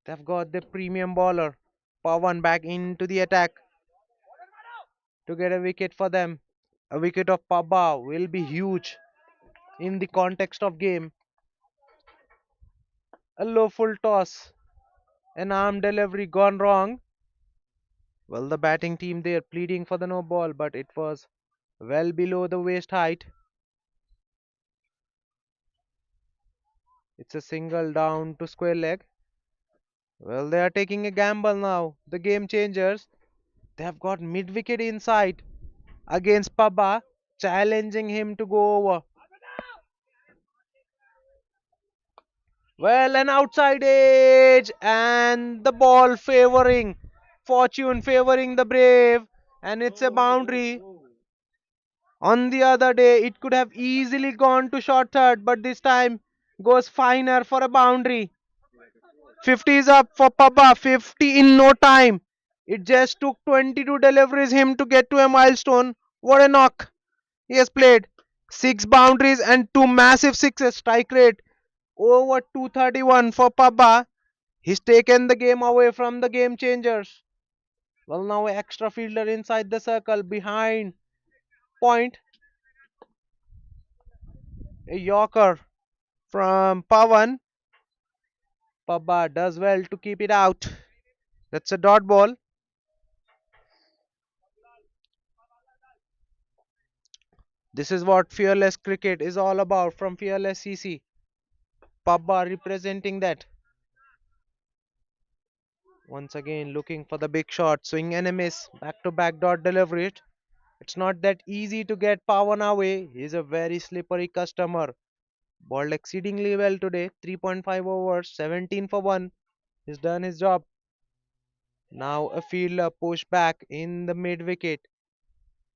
They've got the premium bowler. Pawan back into the attack to get a wicket for them. A wicket of Pabba will be huge in the context of game. A low full toss. An arm delivery gone wrong. Well, the batting team there pleading for the no ball, but it was well below the waist height. It's a single down to square leg. Well, they are taking a gamble now. The game changers. They have got mid wicket inside against Pabba, challenging him to go over. Well, an outside edge and the ball favoring fortune, favoring the brave, and it's a boundary. On the other day, it could have easily gone to short third, but this time goes finer for a boundary. 50 is up for Papa, 50 in no time. It just took 22 deliveries him to get to a milestone. What a knock he has played. 6 boundaries and 2 massive sixes. Strike rate over 231 for Papa. He's taken the game away from the game changers. Well, now a extra fielder inside the circle behind point. A Yorker from Pawan. Pabba does well to keep it out. That's a dot ball. This is what Fearless Cricket is all about from Fearless CC. Pabba representing that. Once again looking for the big shot. Swing and a miss. Back to back dot delivery. It's not that easy to get Pawan away. He's a very slippery customer. Bowled exceedingly well today. 3.5 overs. 17 for 1. He's done his job. Now a fielder push back in the mid wicket.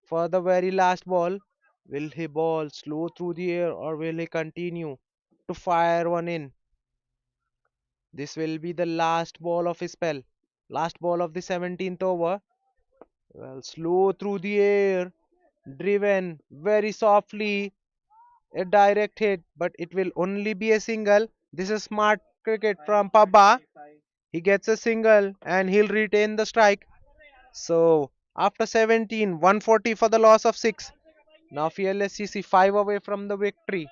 For the very last ball, will he bowl slow through the air or will he continue to fire one in? This will be the last ball of his spell. Last ball of the 17th over. Well, slow through the air, driven very softly, a direct hit, but it will only be a single. This is smart cricket from Pabba. He gets a single and he'll retain the strike. So, after 17, 140 for the loss of 6. Now Fearless CC 5 away from the victory.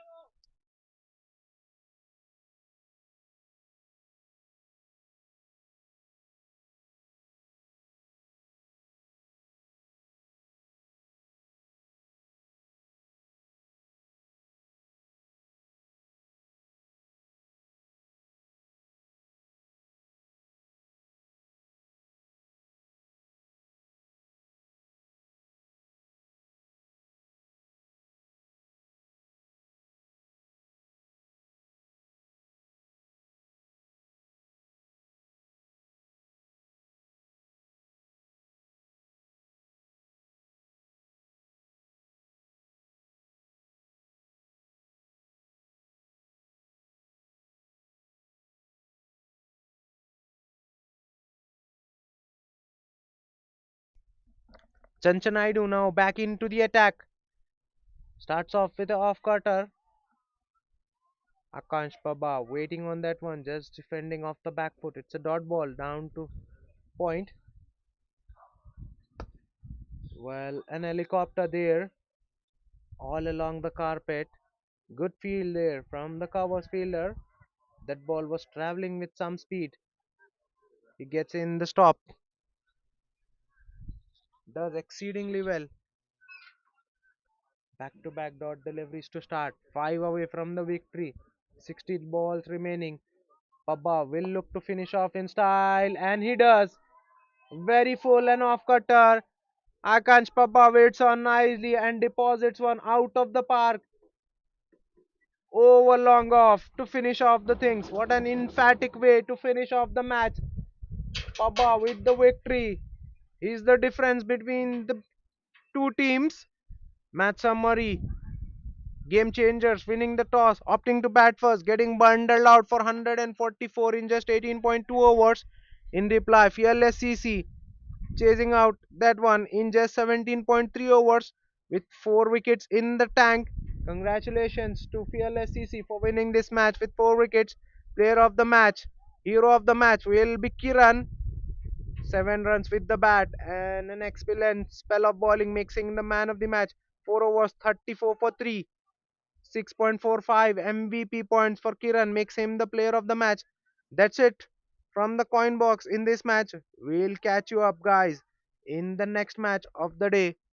Chanchanaidu now back into the attack. Starts off with the off cutter. Akansh Paba waiting on that one, just defending off the back foot. It's a dot ball down to point. Well, an helicopter there all along the carpet. Good field there from the covers fielder. That ball was traveling with some speed. He gets in the stop. Does exceedingly well. Back to back dot deliveries to start. 5 away from the victory. 16 balls remaining. Pabba will look to finish off in style, and he does. Very full and off cutter. Akash Pabba waits on nicely and deposits one out of the park. Over long off to finish off the things. What an emphatic way to finish off the match. Pabba with the victory. He's the difference between the two teams. Matsa Murray, game changers, winning the toss, opting to bat first, getting bundled out for 144 in just 18.2 overs. In reply, Fearless CC chasing out that one in just 17.3 overs with 4 wickets in the tank. Congratulations to Fearless CC for winning this match with 4 wickets. Player of the match, hero of the match will be Kiran. 7 runs with the bat and an excellent spell of bowling makes him the man of the match. 4 overs, 34 for 3. 6.45 MVP points for Kiran makes him the player of the match. That's it from the coin box in this match. We'll catch you up, guys, in the next match of the day.